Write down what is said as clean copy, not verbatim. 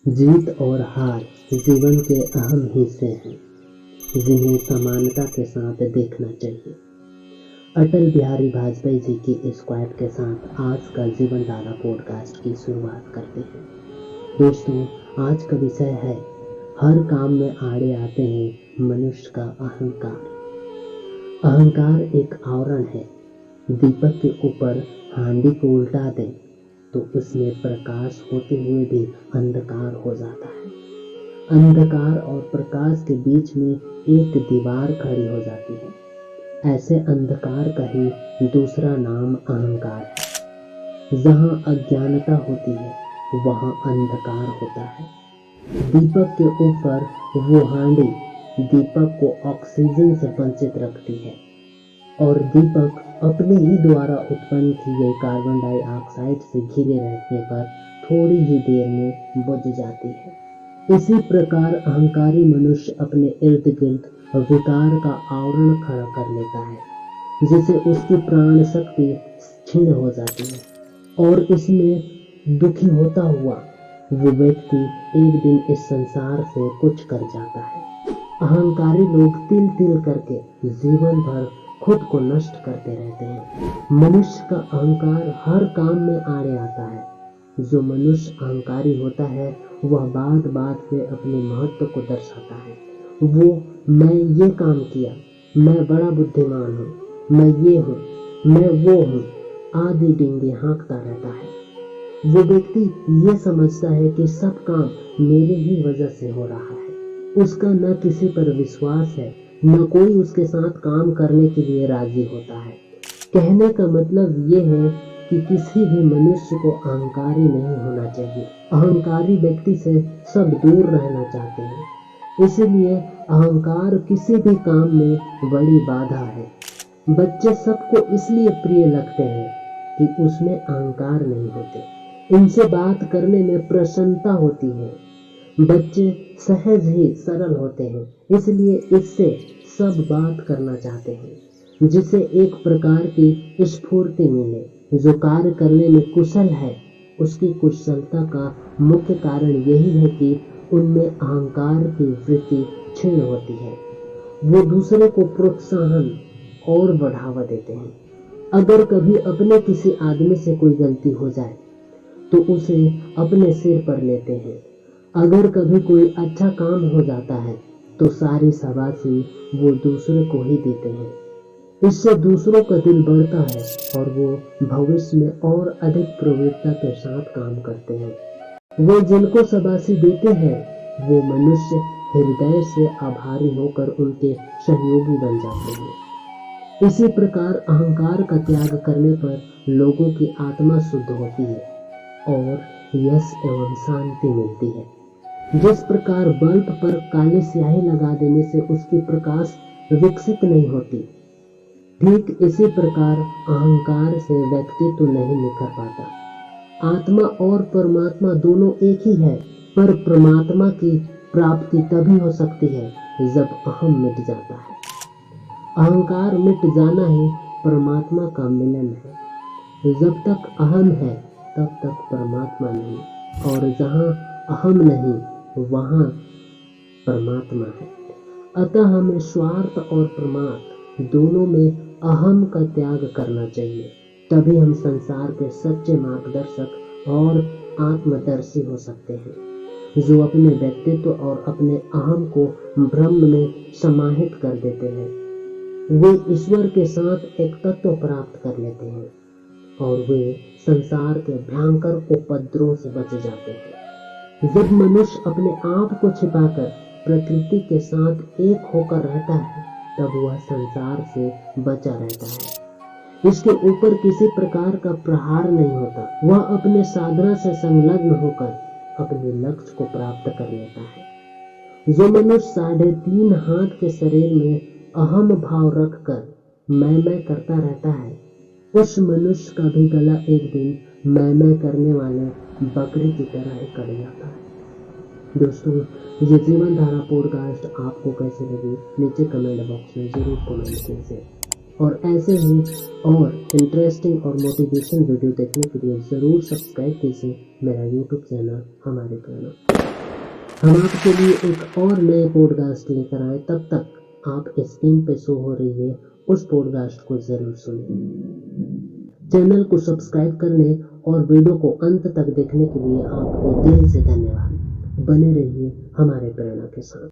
जीत और हार जीवन के अहम हिस्से हैं, जिन्हें समानता के साथ देखना चाहिए। अटल बिहारी वाजपेयी जी की इस क्वाइट के साथ आज का जीवन धारा पॉडकास्ट की शुरुआत करते हैं। दोस्तों, आज का विषय है हर काम में आड़े आते हैं मनुष्य का अहंकार। अहंकार एक आवरण है। दीपक के ऊपर हांडी को उल्टा दें तो उसमें प्रकाश होते हुए भी अंधकार हो जाता है। अंधकार और प्रकाश के बीच में एक दीवार खड़ी हो जाती है। ऐसे अंधकार का ही दूसरा नाम अहंकार है। जहाँ अज्ञानता होती है वहाँ अंधकार होता है। दीपक के ऊपर वो हांडी दीपक को ऑक्सीजन से वंचित रखती है और दीपक अपने ही द्वारा उत्पन्न की गई कार्बन डाइऑक्साइड से घिरे रहने पर थोड़ी ही देर में बुझ जाती है। इसी प्रकार अहंकारी मनुष्य अपने इर्द गिर्द विकार का आवरण खड़ा कर लेता है, जिससे उसकी प्राण शक्ति क्षीण हो जाती है और इसमें दुखी होता हुआ वो व्यक्ति एक दिन इस संसार से कुछ कर जाता है। अहंकारी लोग तिल तिल करके जीवन भर खुद को नष्ट करते रहते हैं। मनुष्य का अहंकार हर काम में आड़े आता है। जो मनुष्य अहंकारी होता है वह बात बात पे अपने महत्व को दर्शाता है। वो मैं ये काम किया, मैं बड़ा बुद्धिमान हूँ, मैं ये हूँ, मैं वो हूँ आदि डिंगे हाँकता रहता है। वो व्यक्ति ये समझता है कि सब काम मेरे ही वजह से हो रहा है। उसका न किसी पर विश्वास है, न कोई उसके साथ काम करने के लिए राजी होता है। कहने का मतलब ये है कि किसी भी मनुष्य को अहंकारी नहीं होना चाहिए। अहंकारी व्यक्ति से सब दूर रहना चाहते हैं। इसलिए अहंकार किसी भी काम में बड़ी बाधा है। बच्चे सबको इसलिए प्रिय लगते हैं कि उसमें अहंकार नहीं होते। इनसे बात करने में प्रसन्नता होती है। बच्चे सहज ही सरल होते हैं, इसलिए इससे सब बात करना चाहते हैं, जिससे एक प्रकार की स्फूर्ति मिले। जो कार्य करने में कुशल है उसकी कुशलता का मुख्य कारण यही है कि उनमें अहंकार की वृत्ति क्षीण होती है। वो दूसरे को प्रोत्साहन और बढ़ावा देते हैं। अगर कभी अपने किसी आदमी से कोई गलती हो जाए तो उसे अपने सिर पर लेते हैं। अगर कभी कोई अच्छा काम हो जाता है तो सारी शाबाशी वो दूसरे को ही देते हैं। इससे दूसरों का दिल बढ़ता है और वो भविष्य में और अधिक प्रवृत्ता के साथ काम करते हैं। वो जिनको शाबाशी देते हैं वो मनुष्य हृदय से आभारी होकर उनके सहयोगी बन जाते हैं। इसी प्रकार अहंकार का त्याग करने पर लोगों की आत्मा शुद्ध होती है और यश एवं शांति मिलती है। जिस प्रकार बल्ब पर काली स्याही लगा देने से उसकी प्रकाश विकसित नहीं होती, ठीक इसी प्रकार अहंकार से व्यक्तित्व नहीं निखर पाता। आत्मा और परमात्मा दोनों एक ही है, पर परमात्मा की प्राप्ति तभी हो सकती है जब अहम मिट जाता है। अहंकार मिट जाना ही परमात्मा का मिलन है। जब तक अहम है तब तक परमात्मा नहीं, और जहाँ अहम नहीं वहाँ परमात्मा है। अतः हमें स्वार्थ और परमात्मा दोनों में अहम का त्याग करना चाहिए। तभी हम संसार के सच्चे मार्गदर्शक और आत्मदर्शी हो सकते हैं। जो अपने व्यक्तित्व और अपने अहम को ब्रह्म में समाहित कर देते हैं वे ईश्वर के साथ एक तत्व प्राप्त कर लेते हैं और वे संसार के भयंकर उपद्रव से बच जाते हैं। जब मनुष्य अपने आप को छिपाकर प्रकृति के साथ एक होकर रहता है तब वह संसार से बचा रहता है। इसके ऊपर किसी प्रकार का प्रहार नहीं होता। वह अपने साधना से संलग्न होकर अपने लक्ष्य को प्राप्त कर लेता है। जो मनुष्य 3.5 हाथ के शरीर में अहम भाव रखकर मैं करता रहता है, उस मनुष्य का भी गला एक दिन मैं करने वाले बकरी की तरह ही कट जाता है। दोस्तों, ये जीवन धारा पॉडकास्ट आपको कैसे लगी नीचे कमेंट बॉक्स में जरूर कमेंट कीजिए। और ऐसे ही और इंटरेस्टिंग और मोटिवेशन वीडियो देखने के लिए ज़रूर सब्सक्राइब कीजिए मेरा यूट्यूब चैनल हमारे प्रेरणा। हम आपके लिए एक और नए पॉडकास्ट लेकर आए, तब तक आप स्क्रीन पे शो हो रही है उस पॉडकास्ट को ज़रूर सुनें। चैनल को सब्सक्राइब करने और वीडियो को अंत तक देखने के लिए आपको दिल से धन्यवाद। बने रहिए हमारे प्रेरणा के साथ।